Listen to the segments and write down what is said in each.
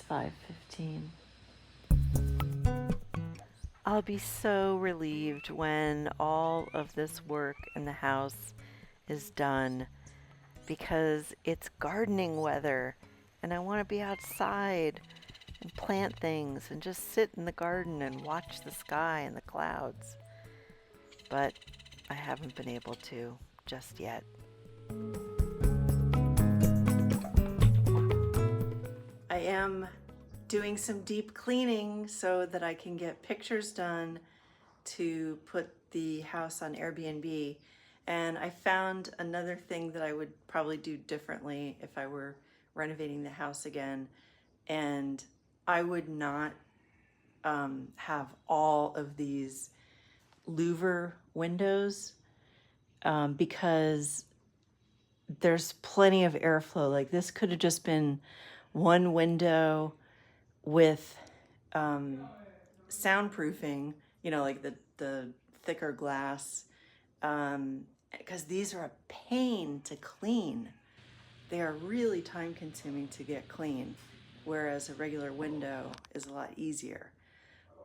5:15. I'll be so relieved when all of this work in the house is done because it's gardening weather and I want to be outside and plant things and just sit in the garden and watch the sky and the clouds. But I haven't been able to just yet. I am doing some deep cleaning so that I can get pictures done to put the house on Airbnb. And I found another thing that I would probably do differently if I were renovating the house again. And I would not have all of these louver windows because there's plenty of airflow. Like this could have just been one window with soundproofing, you know, like the thicker glass, because these are a pain to clean. They are really time consuming to get clean, whereas a regular window is a lot easier.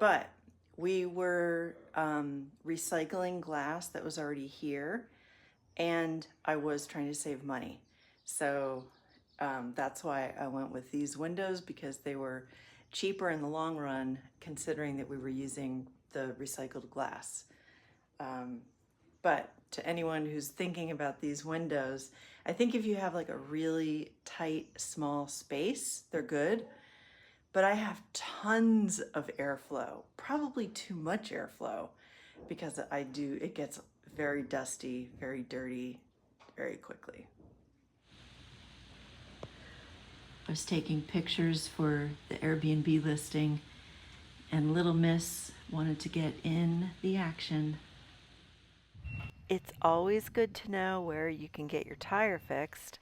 But we were recycling glass that was already here, and I was trying to save money. So that's why I went with these windows, because they were cheaper in the long run, considering that we were using the recycled glass. But to anyone who's thinking about these windows, I think if you have like a really tight, small space, they're good. But I have tons of airflow, probably too much airflow, because it gets very dusty, very dirty, very quickly. I was taking pictures for the Airbnb listing, and little miss wanted to get in the action. It's always good to know where you can get your tire fixed.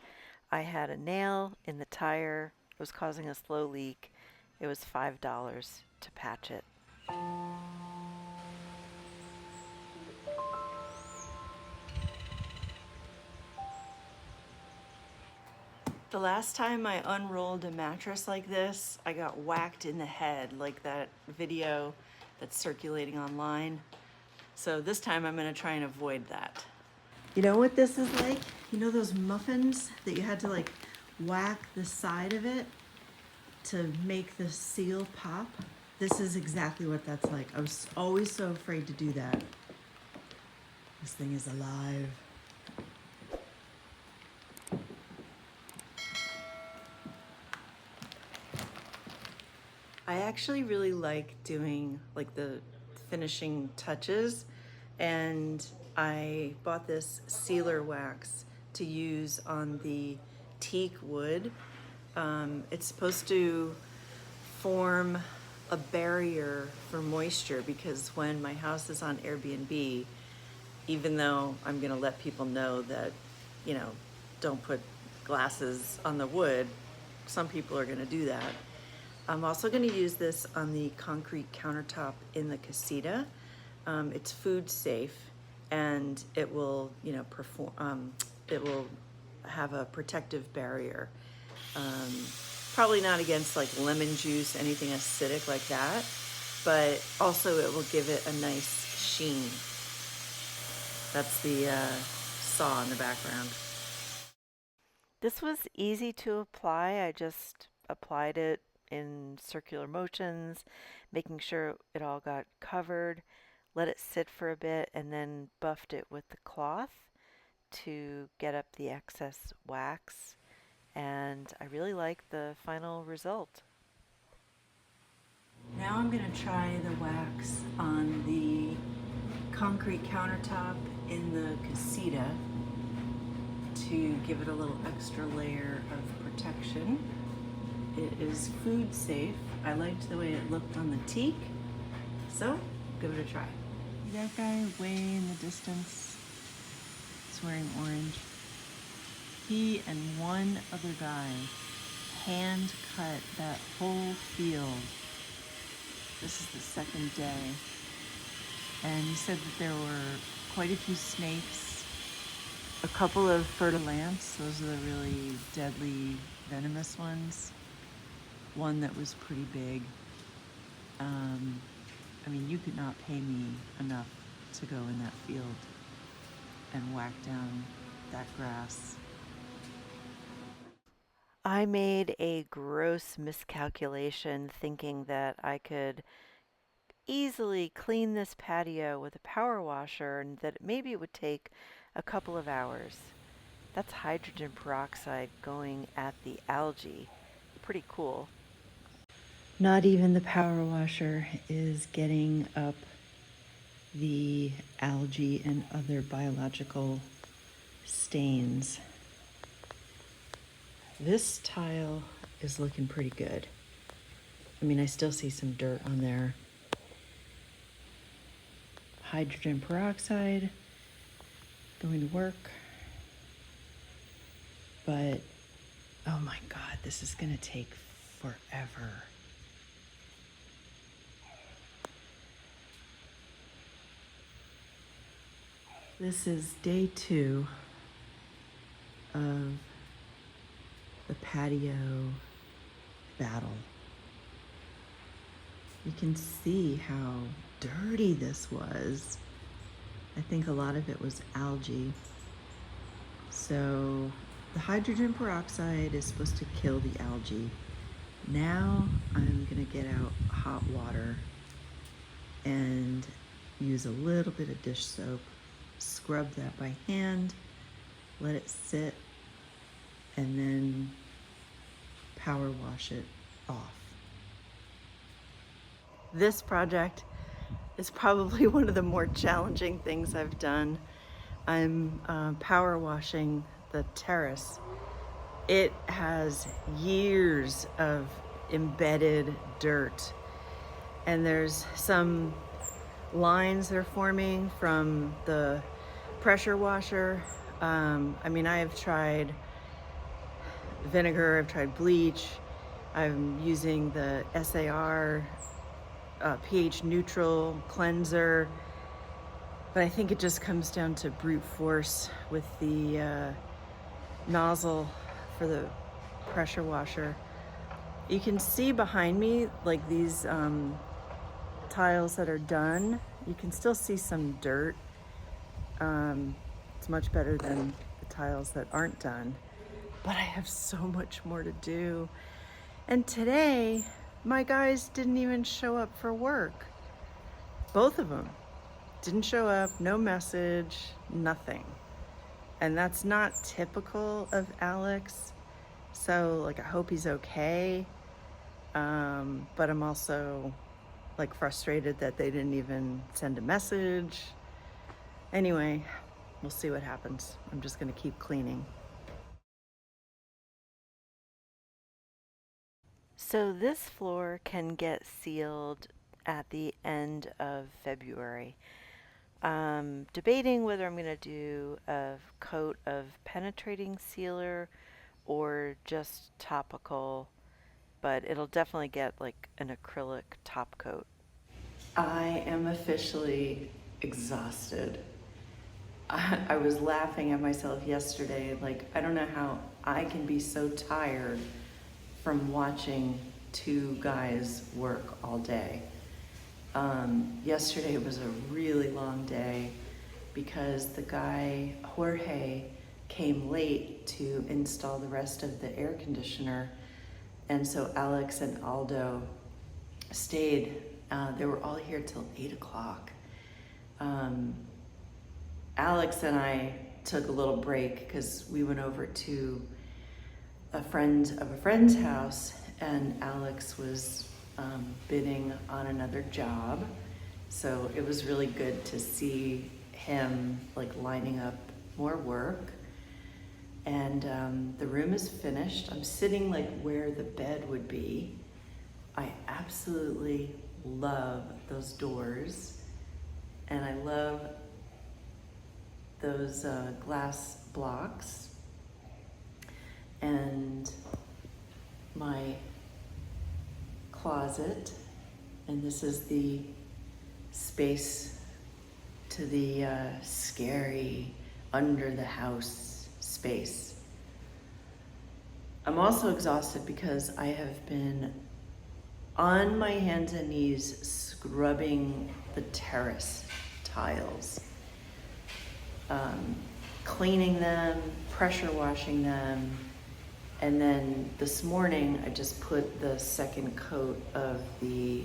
I had a nail in the tire. It was causing a slow leak. It was $5 to patch it. The last time I unrolled a mattress like this, I got whacked in the head, like that video that's circulating online. So this time I'm gonna try and avoid that. You know what this is like? You know those muffins that you had to like whack the side of it to make the seal pop? This is exactly what that's like. I was always so afraid to do that. This thing is alive. I actually really like doing like the finishing touches, and I bought this sealer wax to use on the teak wood. It's supposed to form a barrier for moisture, because when my house is on Airbnb, even though I'm gonna let people know that, you know, don't put glasses on the wood, some people are gonna do that. I'm also going to use this on the concrete countertop in the casita. It's food safe, and it will, you know, it will have a protective barrier. Probably not against like lemon juice, anything acidic like that, but also it will give it a nice sheen. That's the saw in the background. This was easy to apply. I just applied it in circular motions, making sure it all got covered, let it sit for a bit, and then buffed it with the cloth to get up the excess wax. And I really like the final result. Now I'm going to try the wax on the concrete countertop in the casita to give it a little extra layer of protection. It is food safe. I liked the way it looked on the teak, so give it a try. That guy way in the distance is wearing orange. He and one other guy hand cut that whole field. This is the second day. And he said that there were quite a few snakes, a couple of fer-de-lance, those are the really deadly venomous ones. one that was pretty big. I mean, you could not pay me enough to go in that field and whack down that grass. I made a gross miscalculation thinking that I could easily clean this patio with a power washer and that maybe it would take a couple of hours. That's hydrogen peroxide going at the algae. Pretty cool. Not even the power washer is getting up the algae and other biological stains. This tile is looking pretty good. I mean, I still see some dirt on there. Hydrogen peroxide going to work. But, oh my God, this is gonna take forever. This is day 2 of the patio battle. You can see how dirty this was. I think a lot of it was algae. So the hydrogen peroxide is supposed to kill the algae. Now I'm gonna get out hot water and use a little bit of dish soap, scrub that by hand, let it sit, and then power wash it off. This project is probably one of the more challenging things I've done. I'm power washing the terrace. It has years of embedded dirt, and there's some lines that are forming from the pressure washer. I mean, I have tried vinegar, I've tried bleach, I'm using the SAR pH neutral cleanser, but I think it just comes down to brute force with the nozzle for the pressure washer. You can see behind me, like these tiles that are done, you can still see some dirt. It's much better than the tiles that aren't done, but I have so much more to do. And today, my guys didn't even show up for work. Both of them didn't show up, no message, nothing. And that's not typical of Alex. So like, I hope he's okay. But I'm also like frustrated that they didn't even send a message. Anyway, we'll see what happens. I'm just gonna keep cleaning. So this floor can get sealed at the end of February. Debating whether I'm going to do a coat of penetrating sealer or just topical, but it'll definitely get like an acrylic top coat. I am officially exhausted. I was laughing at myself yesterday, like, I don't know how I can be so tired from watching 2 guys work all day. Yesterday was a really long day because the guy, Jorge, came late to install the rest of the air conditioner. And so Alex and Aldo stayed. They were all here till 8 o'clock. Alex and I took a little break because we went over to a friend of a friend's house, and Alex was bidding on another job. So it was really good to see him like lining up more work. And the room is finished. I'm sitting like where the bed would be. I absolutely love those doors. And I love those glass blocks. And my closet, and this is the space to the scary under the house space. I'm also exhausted because I have been on my hands and knees scrubbing the terrace tiles, cleaning them, pressure washing them, and then this morning I just put the second coat of the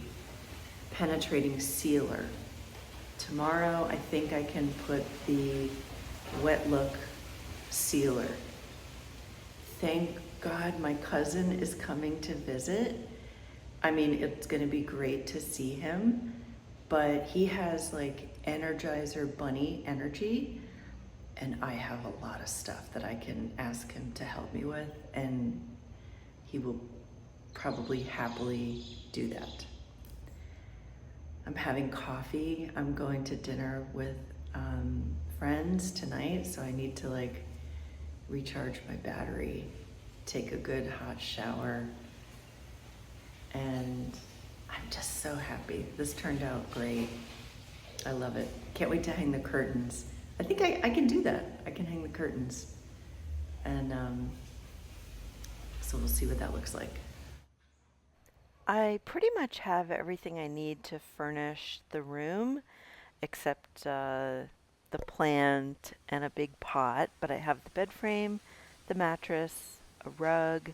penetrating sealer. Tomorrow I think I can put the wet look sealer. Thank God my cousin is coming to visit. I mean, it's gonna be great to see him, but he has like Energizer Bunny energy, and I have a lot of stuff that I can ask him to help me with, and he will probably happily do that. I'm having coffee. I'm going to dinner with friends tonight, so I need to like recharge my battery, take a good hot shower, and I'm just so happy. This turned out great. I love it. Can't wait to hang the curtains. I think I can do that. I can hang the curtains. And so we'll see what that looks like. I pretty much have everything I need to furnish the room, except the plant and a big pot. But I have the bed frame, the mattress, a rug,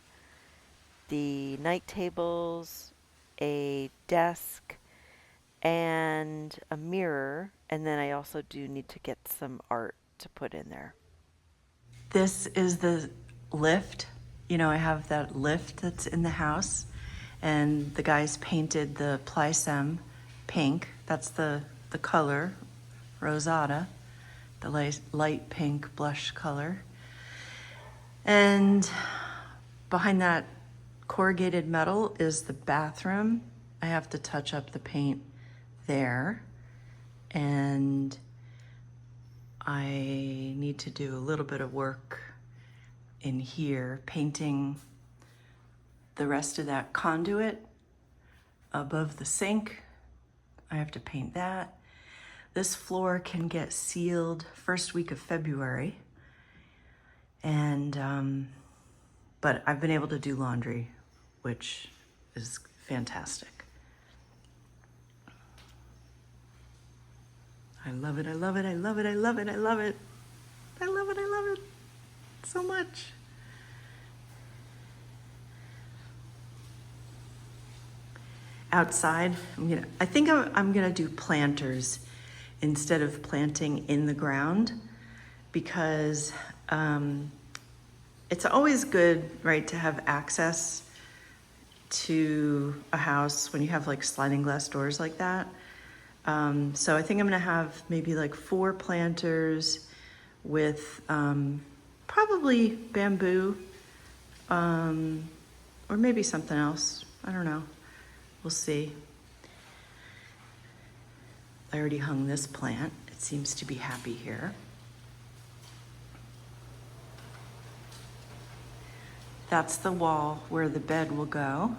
the night tables, a desk, and a mirror. And then I also do need to get some art to put in there. This is the lift. You know, I have that lift that's in the house, and the guys painted the plysum pink. That's the color, rosata, the light pink blush color. And behind that corrugated metal is the bathroom. I have to touch up the paint there, and I need to do a little bit of work in here, painting the rest of that conduit above the sink. I have to paint that. This floor can get sealed first week of February. And, but I've been able to do laundry, which is fantastic. I love it, I love it, I love it, I love it, I love it. I love it, I love it so much. Outside, I think I'm gonna do planters instead of planting in the ground, because it's always good, right, to have access to a house when you have like sliding glass doors like that. So I think I'm gonna have maybe like 4 planters with probably bamboo, or maybe something else. I don't know. We'll see. I already hung this plant. It seems to be happy here. That's the wall where the bed will go.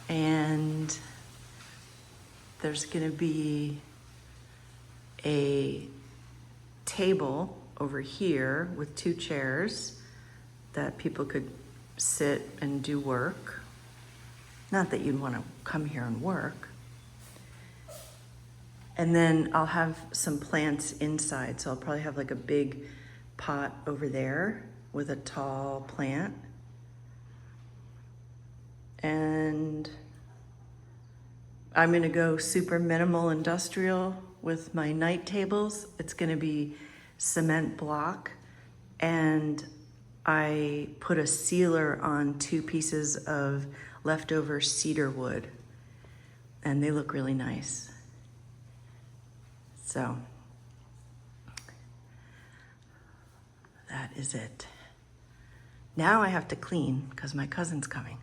And there's gonna be a table over here with 2 chairs that people could sit and do work. Not that you'd wanna come here and work. And then I'll have some plants inside. So I'll probably have like a big pot over there with a tall plant. And I'm gonna go super minimal industrial with my night tables. It's gonna be cement block, and I put a sealer on 2 pieces of leftover cedar wood, and they look really nice. So that is it. Now I have to clean because my cousin's coming.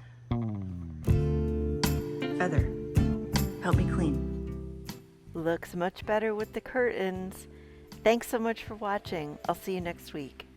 Feather, help me clean. Looks much better with the curtains. Thanks so much for watching. I'll see you next week.